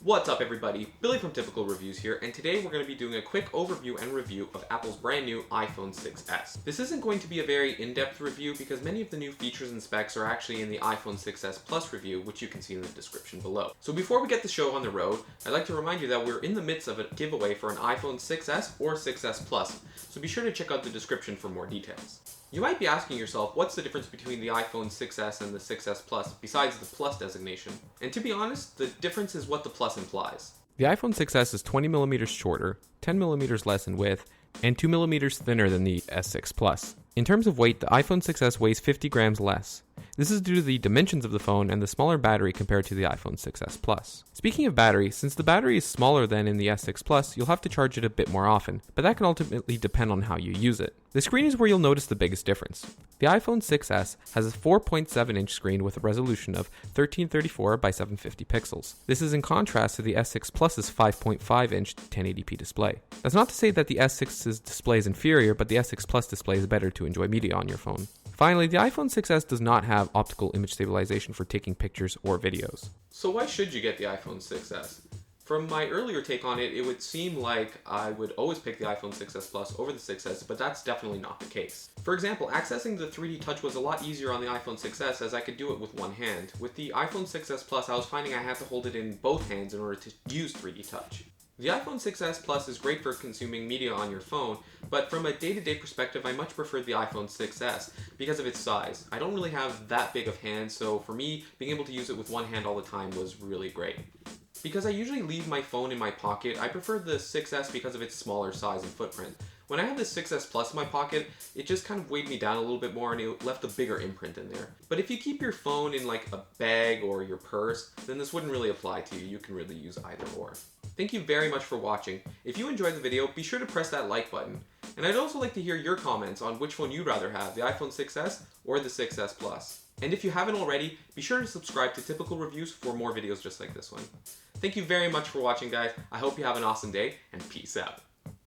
What's up everybody, Billy from Typical Reviews here, and today we're going to be doing a quick overview and review of Apple's brand new iPhone 6s. This isn't going to be a very in-depth review because many of the new features and specs are actually in the iPhone 6s Plus review, which you can see in the description below. So before we get the show on the road, I'd like to remind you that we're in the midst of a giveaway for an iPhone 6s or 6s Plus, so be sure to check out the description for more details. You might be asking yourself, what's the difference between the iPhone 6s and the 6s Plus besides the Plus designation? And to be honest, the difference is what the Plus implies. The iPhone 6s is 20mm shorter, 10mm less in width, and 2mm thinner than the S6 Plus. In terms of weight, the iPhone 6s weighs 50 grams less. This is due to the dimensions of the phone and the smaller battery compared to the iPhone 6s Plus. Speaking of battery, since the battery is smaller than in the S6 Plus, you'll have to charge it a bit more often, but that can ultimately depend on how you use it. The screen is where you'll notice the biggest difference. The iPhone 6s has a 4.7-inch screen with a resolution of 1334 by 750 pixels. This is in contrast to the S6 Plus's 5.5-inch 1080p display. That's not to say that the S6's display is inferior, but the S6 Plus display is better to enjoy media on your phone. Finally, the iPhone 6s does not have optical image stabilization for taking pictures or videos. So why should you get the iPhone 6s? From my earlier take on it, it would seem like I would always pick the iPhone 6s Plus over the 6s, but that's definitely not the case. For example, accessing the 3D Touch was a lot easier on the iPhone 6s as I could do it with one hand. With the iPhone 6s Plus, I was finding I had to hold it in both hands in order to use 3D Touch. The iPhone 6s Plus is great for consuming media on your phone, but from a day-to-day perspective, I much prefer the iPhone 6s because of its size. I don't really have that big of hands, so for me, being able to use it with one hand all the time was really great. Because I usually leave my phone in my pocket, I prefer the 6s because of its smaller size and footprint. When I had the 6s Plus in my pocket, it just kind of weighed me down a little bit more and it left a bigger imprint in there. But if you keep your phone in like a bag or your purse, then this wouldn't really apply to you. You can really use either or. Thank you very much for watching. If you enjoyed the video, be sure to press that like button. And I'd also like to hear your comments on which phone you'd rather have, the iPhone 6s or the 6s Plus. And if you haven't already, be sure to subscribe to Typical Reviews for more videos just like this one. Thank you very much for watching, guys. I hope you have an awesome day, and peace out.